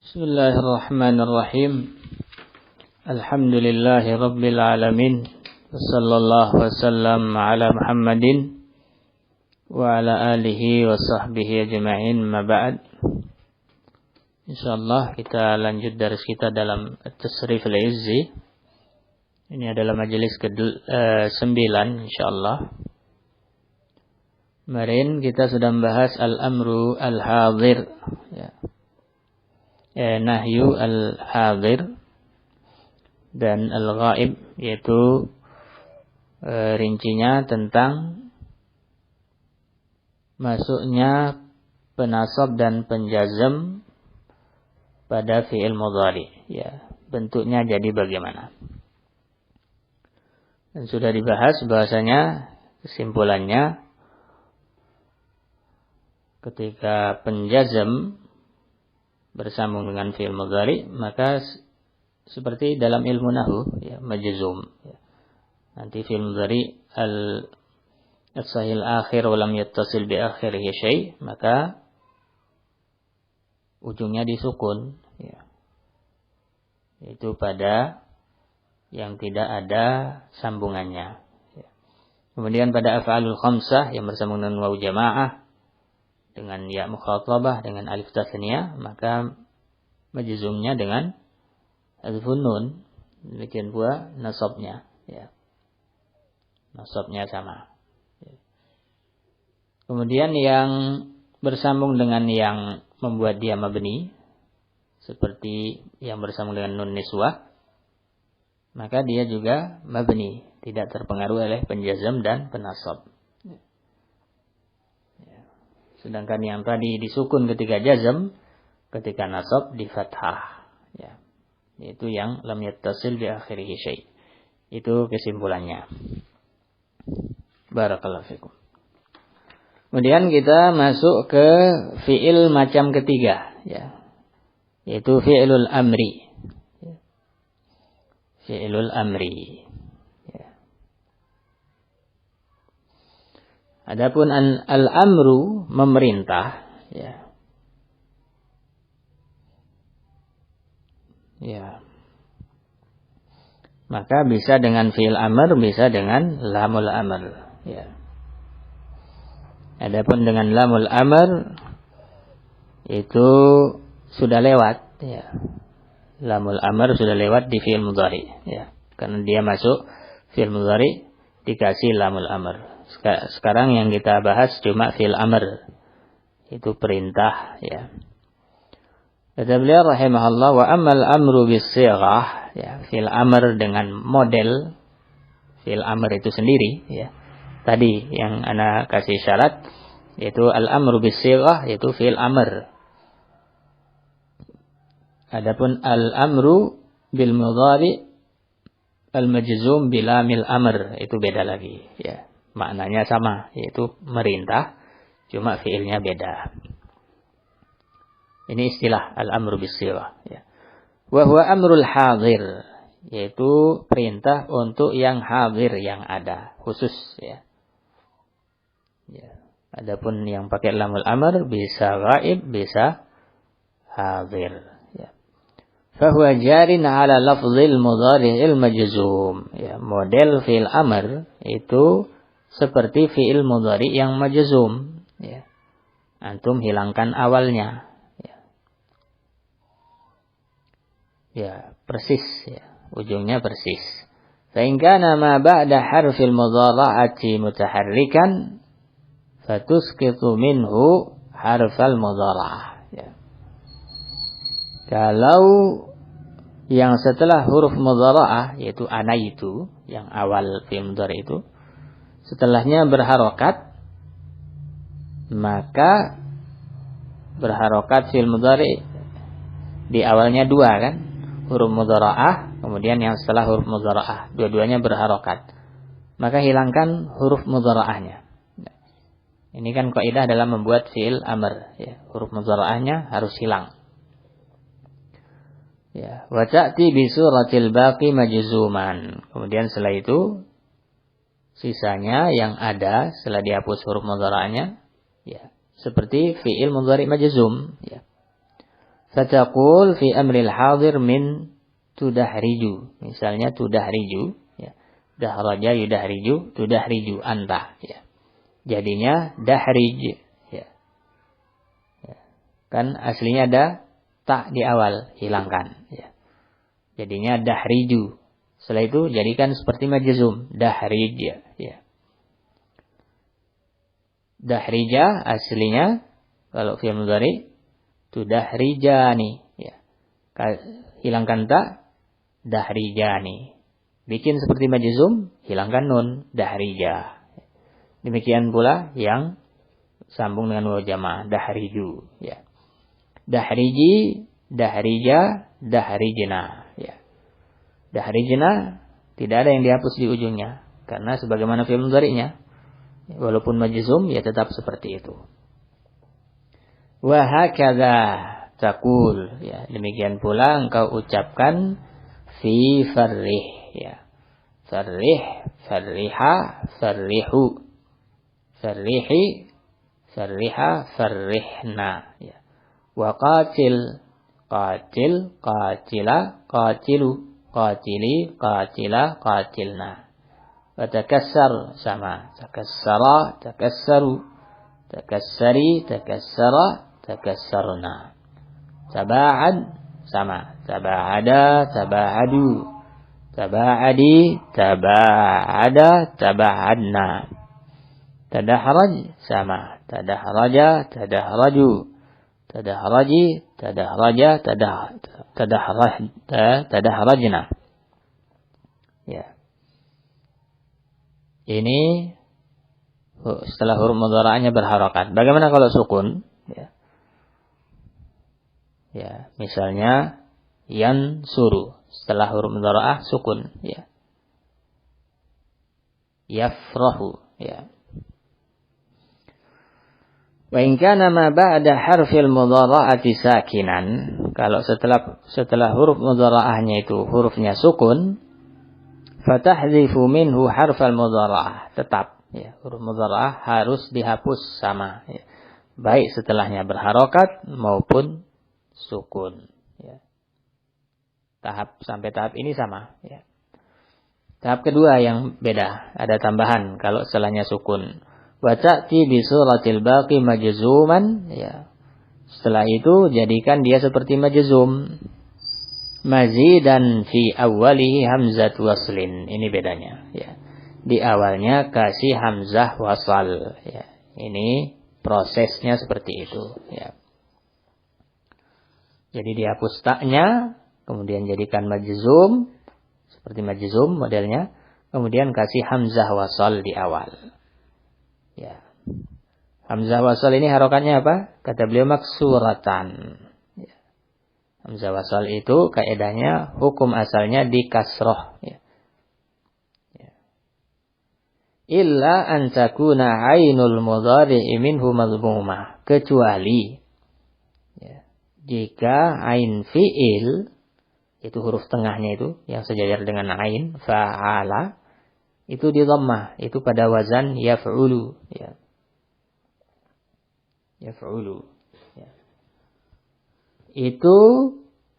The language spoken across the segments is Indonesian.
Bismillahirrahmanirrahim. Alhamdulillahi rabbil alamin. Wassallallahu wasallam ala Muhammadin wa ala alihi wa sahbihi ajma'in, ma ba'd. Insyaallah kita lanjut dari kita dalam At-Tasrif al-Izzi. Ini adalah majelis ke-9 insyaallah. Kemarin kita sudah membahas al-amru al-hadir, ya. Nahyu al-hadir dan al-ghaib, yaitu rincinya tentang masuknya penasab dan penjazm pada fi'il mudhari, ya, bentuknya jadi bagaimana. Dan sudah dibahas bahwasanya kesimpulannya ketika penjazm bersambung dengan fi'il mudhari, maka seperti dalam ilmu nahwu, ya, majzum, ya. Nanti fi'il mudhari al-sahil akhir wa lam yattasil bi akhirihi syai', maka ujungnya disukun, ya. Itu pada yang tidak ada sambungannya, ya. Kemudian pada af'alul khamsah yang bersambung dengan waw jamaah, dengan ya mukhatabah, dengan alif tasniyah, maka majzumnya dengan alifun nun. Demikian pula nasabnya, ya. Nasabnya sama, ya. Kemudian yang bersambung dengan yang membuat dia mabni, seperti yang bersambung dengan nun niswah, maka dia juga mabni, tidak terpengaruh oleh penjazm dan penasab. Sedangkan yang tadi disukun ketika jazm, ketika nasab di fathah, ya. Itu yang lam yattasil bi akhirihi syai'. Itu kesimpulannya. Barakallahu fikum. Kemudian kita masuk ke fi'il macam ketiga, ya. Yaitu fi'ilul amri. Fi'ilul amri. Adapun al-amru memerintah, ya. Ya. Maka bisa dengan fi'il amr, bisa dengan lamul amr, ya. Adapun dengan lamul amr itu sudah lewat, ya. Lamul amr sudah lewat di fi'il mudhari, ya. Karena dia masuk fi'il mudhari dikasih lamul amr. Sekarang yang kita bahas cuma fi'il amr, itu perintah, ya. Kata beliau rahimahullah, wa ammal amru bis-sighah, ya, fi'il amr dengan model fi'il amr itu sendiri, ya. Tadi yang ana kasih syarat yaitu al-amru bis-sighah, yaitu fi'il amr. Adapun al-amru bil mudhari al-majzum bilamil amr, itu beda lagi, ya. Maknanya sama, yaitu merintah, cuma fiilnya beda. Ini istilah al-amru bis-sighah, ya. Wa huwa amrul hadir, yaitu perintah untuk yang hadir, yang ada, khusus, ya. Ya. Adapun yang pakai lamul amr bisa ghaib, bisa hadir, ya. Fa huwa jarin ala lafzil mudhari'il majzum, ya. Model fiil amr itu seperti fi'il mudhari yang majzum, ya. Antum hilangkan awalnya, ya. Ya, persis, ya. Ujungnya persis. Fa in kana ma ba'da harfil mudhara'ati mutaharrikan fatusqitu minhu harfal mudhara'ah, ya. Kalau yang setelah huruf mudhara'ah, yaitu anaitu, yang awal fi'il mudhari itu, setelahnya berharokat, maka berharokat fi'il mudhari di awalnya dua, kan? Huruf mudhara'ah, kemudian yang setelah huruf mudhara'ah, dua-duanya berharokat. Maka hilangkan huruf mudhara'ahnya. Ini kan kaidah dalam membuat fi'il amr, ya. Huruf mudhara'ahnya harus hilang. Ya, wa ta'ti bi suratil baqi majzuman. Kemudian setelah itu sisanya yang ada setelah dihapus huruf mudhara'ahnya, ya, seperti fi'il mudhari majzum, ya. Fataqul fi amril hadir min tudahriju. Misalnya tudahriju, ya. Dahraja yudahriju, tudahriju anta, ya. Jadinya dahrij, ya. Ya. Kan aslinya ada ta di awal, hilangkan, ya. Jadinya dahriju. Setelah itu jadikan seperti majzum, dahrij, ya. Dahrija aslinya kalau fi'il mudhari tudahrijani, ya. Hilangkan ta, dahrijani. Bikin seperti majzum, hilangkan nun, dahrija. Demikian pula yang sambung dengan waw jamaah, dahriju, ya. Dahriji, dahrija, dahrijna, ya. Dahrijna tidak ada yang dihapus di ujungnya karena sebagaimana fi'il mudhari'nya, walaupun majzum ya tetap seperti itu. Wa hakadha taqul, ya, demikian pula engkau ucapkan fi farrih, ya. Farrih, farriha, farrihu. Farrihi, farriha, farrihna, ya. Wa qatil, qatil, qatila, qatilu, qatili, qatila, qatilna. Wa takassar sama, takassara, takassaru, takassari, takassara, takassarna. Taba'ad sama, taba'ada, taba'adu, taba'adi, taba'ada, taba'adna. Tadahraj sama, tadahraja, tadahraju, tadahraji, tadahraja, tadahrajna. Ya. Ini setelah huruf mudhara'nya berharakat. Bagaimana kalau sukun? Ya. Ya, misalnya yansuru, setelah huruf mudhara'ah sukun, ya. Yafrahu, ya. Wa in kana ma ba'da harfil mudhara'ati sakinan, kalau setelah huruf mudhara'ahnya itu hurufnya sukun, fatahdzifu minhu harfal mudhara'ah, tetap, ya, huruf mudhara'ah harus dihapus sama, ya. Baik setelahnya berharokat maupun sukun, ya. Sampai tahap ini sama, ya. Tahap kedua yang beda, ada tambahan kalau setelahnya sukun. Wa ta'ti bi suratil baqi majzuman, ya. Setelah itu jadikan dia seperti majzum. Mazidan fi awwalihi hamzat waslin. Ini bedanya, ya. Di awalnya kasih hamzah wasal, ya. Ini prosesnya seperti itu, ya. Jadi dihapus taknya, kemudian jadikan majzum, seperti majzum modelnya, kemudian kasih hamzah wasal di awal. Ya. Hamzah wasal ini harokatnya apa? Kata beliau maksuratan. Ya. Hamzah wasal itu kaedahnya hukum asalnya di kasroh. Ya. Ya. Illa an takuna ainul mudhari'i minhu madhmumah. Kecuali, ya, jika ain fi'il, itu huruf tengahnya itu yang sejajar dengan ain fa'ala, itu di dhammah, itu pada wazan yaf'ulu, ya. Yaf'ulu, ya. Itu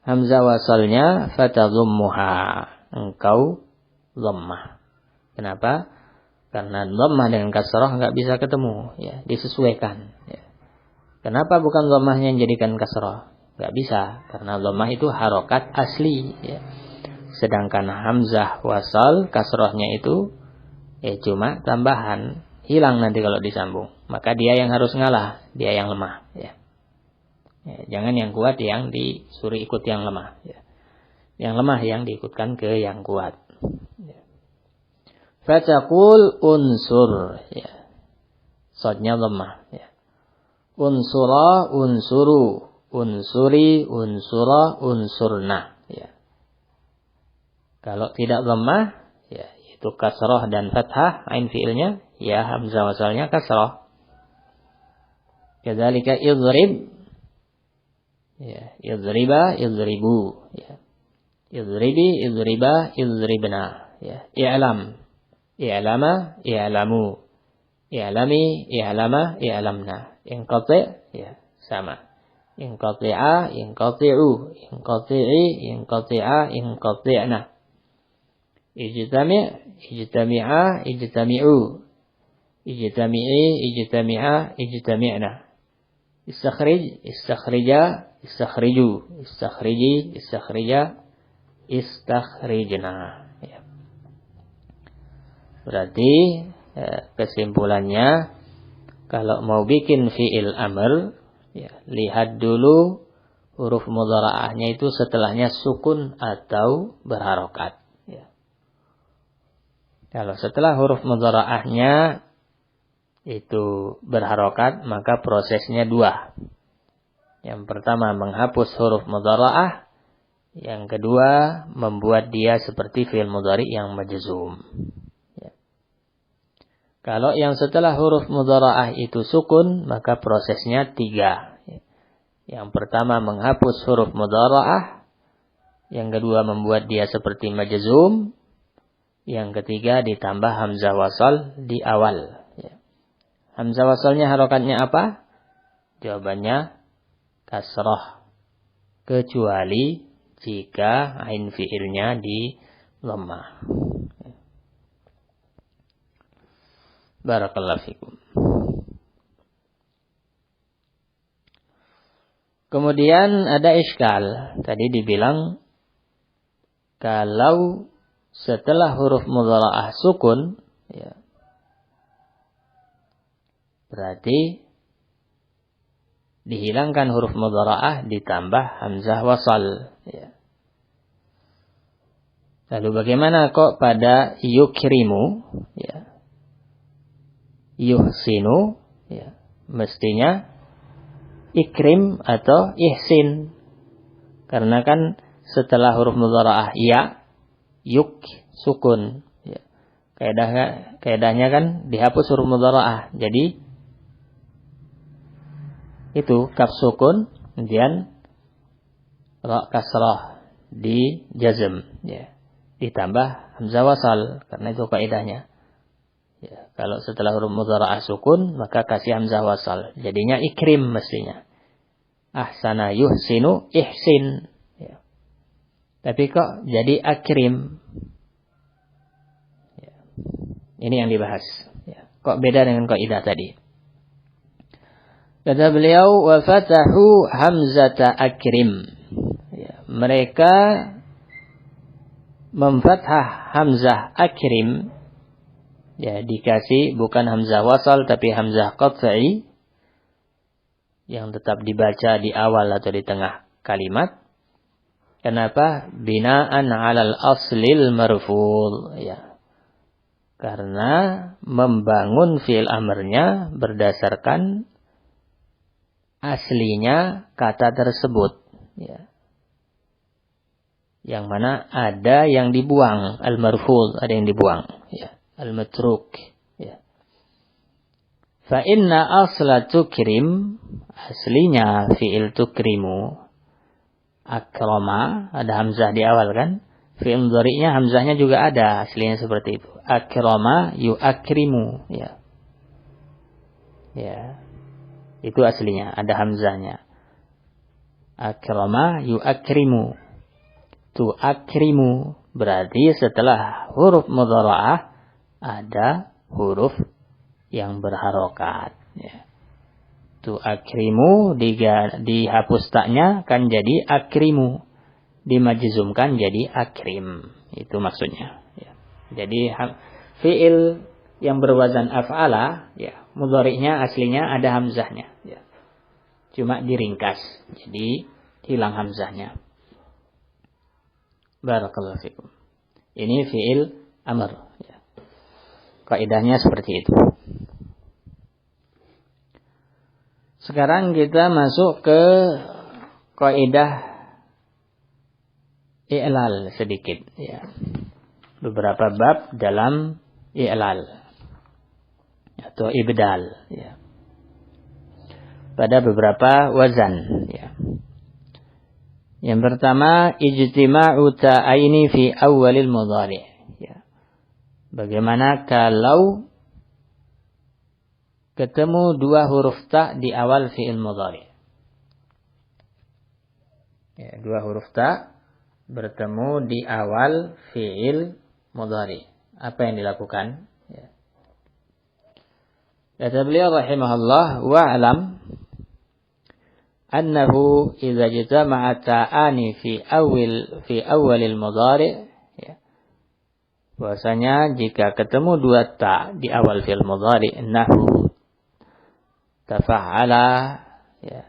hamzah wasalnya fatadhummuha, engkau dhammah. Kenapa? Karena dhammah dengan kasrah enggak bisa ketemu, ya, disesuaikan, ya. Kenapa bukan dhammahnya yang jadikan kasrah? Enggak bisa, karena dhammah itu harokat asli, ya. Sedangkan hamzah wasal kasrahnya itu cuma tambahan, hilang nanti kalau disambung. Maka dia yang harus ngalah, dia yang lemah, ya. Ya, jangan yang kuat yang disuruh ikut yang lemah, ya. Yang lemah yang diikutkan ke yang kuat, ya. Fataqul unsur, ya. Sodnya lemah, ya. Unsura, unsuru, unsuri, unsura, unsurna, ya. Kalau tidak lemah, ya, itu kasrah dan fathah ain fiilnya, ya, hamzah wasalnya kasrah. Kadzalika idrib, ya, idriba, idribu, ya. Idribi, idriba, idribna, ya. I'lam, i'lama, i'lamu, i'lami, i'lama, i'lamna. Inqati', ya, sama. inqati'a, inqati'u, inqati'i, inqati'a, inqati'na. Ijtami', ijtami'a, ijtami'u. Ijtami'i, ijtami'a, ijtami'na. Istakhrij, istakhrija, istakhriju. Istakhriji, istakhrija, istakhrijna. Ya. Berarti kesimpulannya, kalau mau bikin fi'il amr, ya, lihat dulu huruf mudhara'ahnya itu setelahnya sukun atau berharokat. Ya. Kalau setelah huruf mudhara'ahnya itu berharokat, maka prosesnya dua. Yang pertama menghapus huruf mudhara'ah, yang kedua membuat dia seperti fi'il mudhari yang majzum. Kalau yang setelah huruf mudhara'ah itu sukun, maka prosesnya tiga. Yang pertama menghapus huruf mudhara'ah. Yang kedua membuat dia seperti majzum. Yang ketiga ditambah hamzah wasal di awal. Hamzah wasalnya harokatnya apa? Jawabannya kasrah. Kecuali jika ain fi'ilnya di dhammah. Barakallahu fikum. Kemudian ada iskal. Tadi dibilang kalau setelah huruf mudhara'ah sukun, ya, berarti dihilangkan huruf mudhara'ah ditambah hamzah wasal. Ya. Lalu bagaimana kok pada yukrimu, ya, yuhsinu, ya, mestinya ikrim atau ihsin. Karena kan setelah huruf mudhara'ah ya, yuk, sukun. Ya. Kaedahnya kan dihapus huruf mudhara'ah. Jadi itu kaf sukun, kemudian ra kasrah di jazm, ya. Ditambah hamzah wasal, karena itu kaedahnya. Ya, kalau setelah huruf mudhara'ah sukun, maka kasih hamzah wasal. Jadinya ikrim mestinya. Ahsana yuhsinu ihsin. Ya. Tapi kok jadi akrim? Ya. Ini yang dibahas. Ya. Kok beda dengan kaidah tadi? Kata beliau, wa fatahu hamzata akrim. Ya. Mereka memfathah hamzah akrim. Ya, dikasih bukan hamzah wasal tapi hamzah qat'i yang tetap dibaca di awal atau di tengah kalimat. Kenapa? Binaan 'alal aslil marfu', ya. Karena membangun fi'il amrnya berdasarkan aslinya kata tersebut, ya. Yang mana ada yang dibuang, al-marfu', ada yang dibuang, ya. Al-matruk, ya. Fa inna asla tukrim, aslinya fi'il tukrimu, akrama, ada hamzah di awal kan? Fi'il mudhari'nya hamzahnya juga ada, aslinya seperti itu. Akrama yu'akrimu, ya. Ya. Itu aslinya, ada hamzahnya. Akrama yu'akrimu. Tu'akrimu, berarti setelah huruf mudhara'ah ada huruf yang berharokat, ya. Tu'akrimu dihapus taknya kan jadi akrimu, dimajzumkan jadi akrim, itu maksudnya, ya. Jadi fi'il yang berwazan af'ala, ya, mudhari'nya aslinya ada hamzahnya, ya. Cuma diringkas, jadi hilang hamzahnya. Barakallahu fikum. Ini fi'il amr, ya. Kaidahnya seperti itu. Sekarang kita masuk ke kaidah i'lal sedikit, ya. Beberapa bab dalam i'lal atau ibdal, ya. Pada beberapa wazan, ya. Yang pertama, ijtima'u ta'aini fi awwalil mudhari', ya. Bagaimana kalau ketemu dua huruf ta di awal fi'il mudhari'? Ya, dua huruf ta bertemu di awal fi'il mudhari. Apa yang dilakukan? Ya. Kata beliau rahimahullah, wa'lam annahu idza jama'a ta'ani fi awwalil mudhari, ya. Bahwasanya jika ketemu dua ta di awal fi'il mudhari, nahu tafa'ala, ya.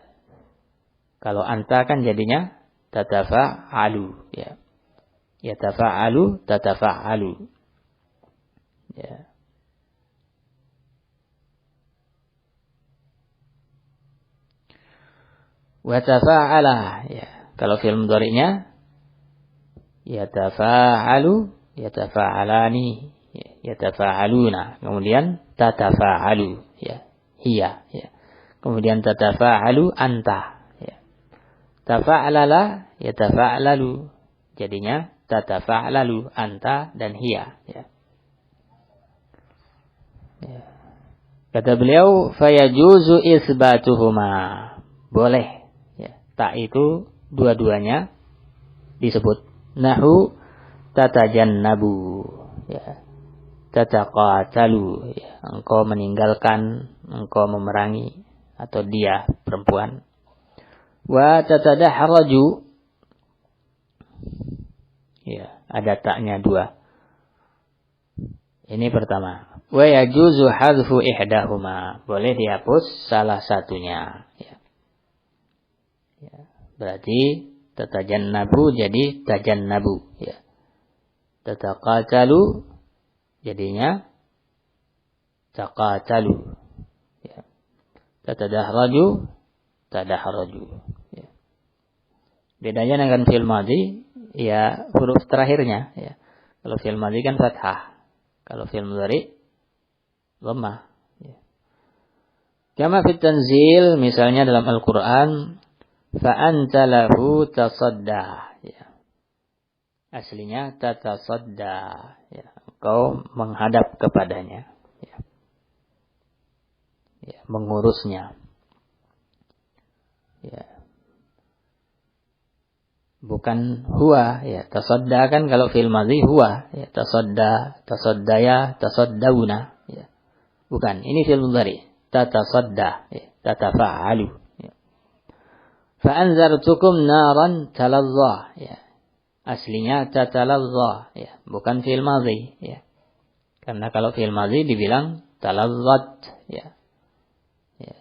Kalau anta kan jadinya tatafa'alu, ya. Yatafa'alu, tatafa'alu. Ya. Wa tafa'ala, ya. Kalau fi'il mudhari'nya yatafa'alu, yatafa'alani, yatafa'aluna. Kemudian tatafa'alu, ya. Hiya, ya. Kemudian tatafa'alu anta. Tafa'lala, yatafa'lalu. Jadinya tatafa'lalu anta dan hiya. Ya. Ya. Kata beliau, fayajuzu isbatuhuma. Boleh. Ya. Tak itu dua-duanya disebut. Nahu tatajannabu. Ya. Tataqatalu. Ya. Engkau meninggalkan, engkau memerangi. Atau dia, perempuan. Wa tatadahraju, ya, ada taknya dua. Ini pertama. Wa yajuzu hadfu ihdahuma, boleh dihapus salah satunya. Ya. Ya. Berarti tatajannabu jadi tajannabu. Ya. Tataqatalu jadinya taqatalu. Ya. Tatadahraju tadahraju. Bedanya dengan fi'il madhi, ya huruf terakhirnya. Ya. Kalau fi'il madhi kan fathah. Kalau fi'il mudhari, dhammah. Ya. Kama fit tanzil, misalnya dalam Al-Quran, fa'anta lahu tasadda. Ya. Aslinya tatasadda. Ya. Engkau menghadap kepadanya. Ya. Ya. Mengurusnya. Ya. Bukan huwa, ya. Tasadda kan kalau fi'il madhi huwa, ya. Tasadda, tasaddaya, tasaddauna, ya. Bukan, ini fi'il mudhari. Tatasadda, ya. Tatafa'alu, ya. Fa'anzartukum naran talazza, ya. Aslinya tatalazza, ya. Bukan fi'il madhi, ya. Karena kalau fi'il madhi dibilang talazzat, ya. Ya.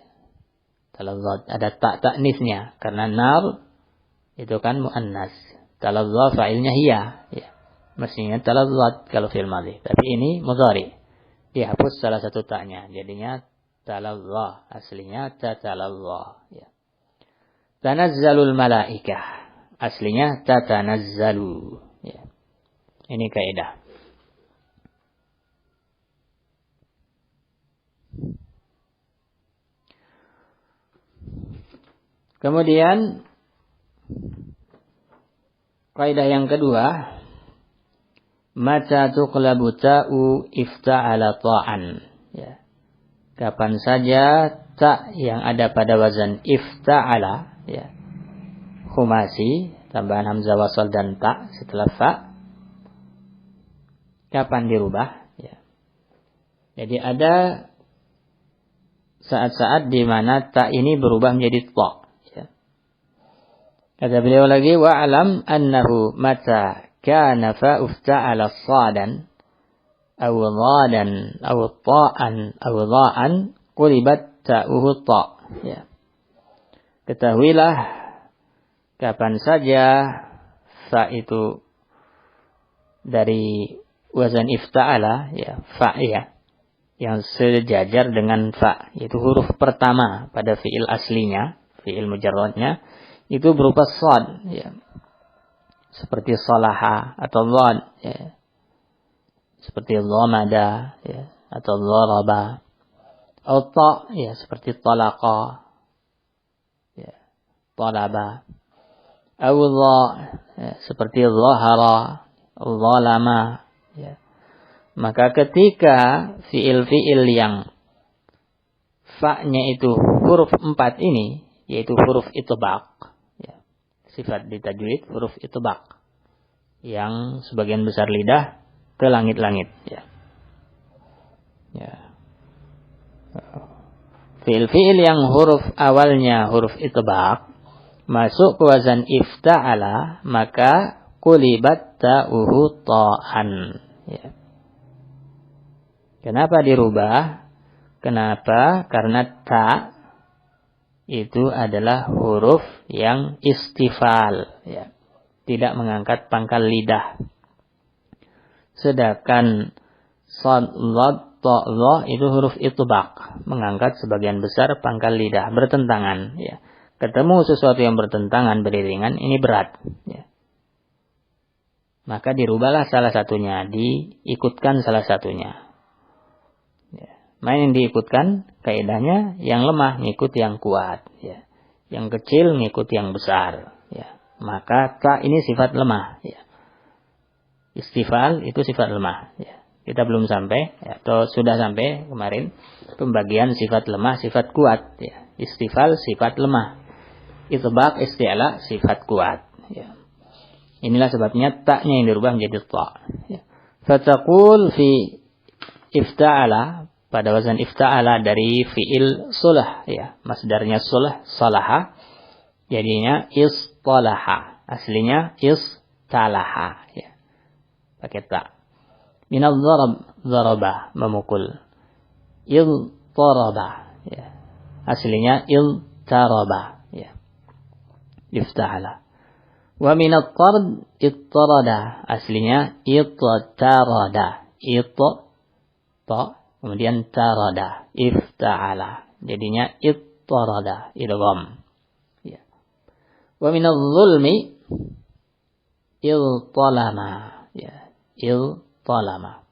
Talazzat, ada tak ta'nisnya. Karena nar itu kan muannas. Talazza fa'ilnya hiya, ya. Mestinya talazzat kalau fi'il madhi. Tapi ini mudhari. Dihapus salah satu ta'nya. Jadinya talazza. Aslinya tatalazza, ya. Tanazzalul malaikah. Aslinya tatanazzalu, ya. Ini kaidah. Kemudian kaidah yang kedua, mata tuqlabu ta'u ifta'ala ta'an, ya. Kapan saja ta yang ada pada wazan ifta'ala, ya, khumasi, tambahan hamzah wasal dan ta setelah fa, kapan dirubah, ya. Jadi ada saat-saat di mana ta ini berubah menjadi ta. Kata beliau lagi, wa'alam annahu mata kana fa'ufta'ala sadan aw dhadan aw ta'an aw dha'an qulibat ta'uhu ta'. Ya. Ketahuilah kapan saja fa itu dari wazan ifta'ala, ya, fa, ya, yang sejajar dengan fa, yaitu huruf pertama pada fi'il aslinya, fi'il mujarradnya, itu berupa shad, ya. Seperti salaha atau dhad, ya. Seperti dhamada, ya, atau dharaba. Atau ta, ya, seperti talaqa, ya, talaba. Atau dha, ya, seperti dhahara, zalama, ya. Maka ketika fi'il-fi'il yang fa-nya itu huruf 4 ini, yaitu huruf itbaq, sifat di tajwid huruf itbaq yang sebagian besar lidah ke langit-langit, ya. Ya. Fi'il yang huruf awalnya huruf itbaq masuk ke wazan ifta'ala, maka qulibat ta'uhu ta'an, ya. Kenapa dirubah? Kenapa? Karena ta itu adalah huruf yang istifal, ya. Tidak mengangkat pangkal lidah. Sedangkan sad, lad, ta, dha itu huruf itbaq, mengangkat sebagian besar pangkal lidah, bertentangan, ya. Ketemu sesuatu yang bertentangan, beriringan, ini berat, ya. Maka dirubahlah salah satunya, diikutkan salah satunya. Ya. Main yang diikutkan, kaidahnya yang lemah ngikut yang kuat, ya. Yang kecil ngikut yang besar, ya. Maka ta ini sifat lemah, ya. Istifal itu sifat lemah, ya. Kita belum sampai, ya, atau sudah sampai kemarin pembagian sifat lemah, sifat kuat, ya. Istifal sifat lemah, itbaq isti'la sifat kuat, ya. Inilah sebabnya taknya yang dirubah menjadi ta, ya. Fataqul fi ifta'ala, pada wazan ifta'ala dari fi'il sulah, ya. Masdarnya sulah, salaha, jadinya istalaha, aslinya istalaha, ya. Pakai ta. Minal zaraba, memukul. Iltaraba, ya. Aslinya iltaraba, ya. Ifta'ala. Wa minat tard ittarada, aslinya ittarada. Ta, kemudian tarada, ifta'ala. Jadinya ittarada, idgham. Ya. Wa minal zulmi iltalama, ya. Iltalama.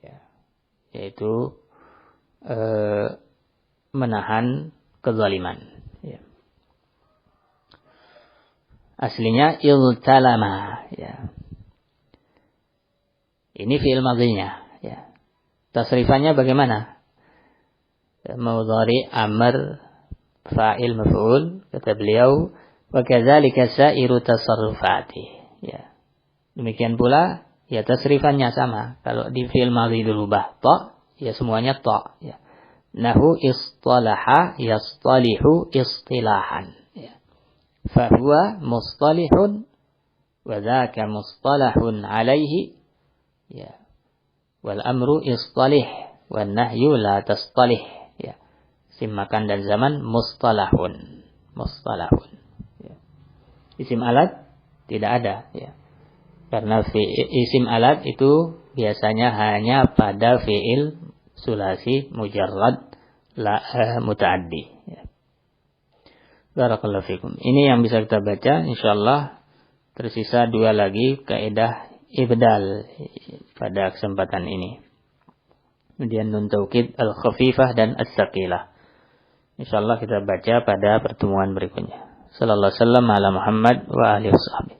Ya. Yaitu menahan kezaliman, ya. Aslinya iltalama, ya. Ini fi'il madhinya, ya. Tasrifannya bagaimana? Mudhari, amr, fa'il, maf'ul, kata beliau, wa kadzalika sa'iru tasarrufati, ya. Demikian pula, ya, tasrifannya sama. Kalau di fi'il madhi dirubah ta, ya semuanya ta, ya. Nahu istalaha yastalihu istilahan, ya. Fahuwa mustalihun wa dzaka mustalahun alaihi, ya. Wal amru istalih wan nahyu la tastalih, ya. Isim makan dan zaman mustalahun, mustalahun, ya. Isim alat tidak ada, ya. Karena isim alat itu biasanya hanya pada fi'il sulasi mujarrad la mutaaddi, ya. Barakallahu fikum. Ini yang bisa kita baca, insyaallah. Tersisa 2 lagi kaidah ibdal pada kesempatan ini. Kemudian nun taukid al-khafifah dan as-saqilah. Insyaallah kita baca pada pertemuan berikutnya. Sallallahu alaihi wasallam ala Muhammad wa alihi wasallam.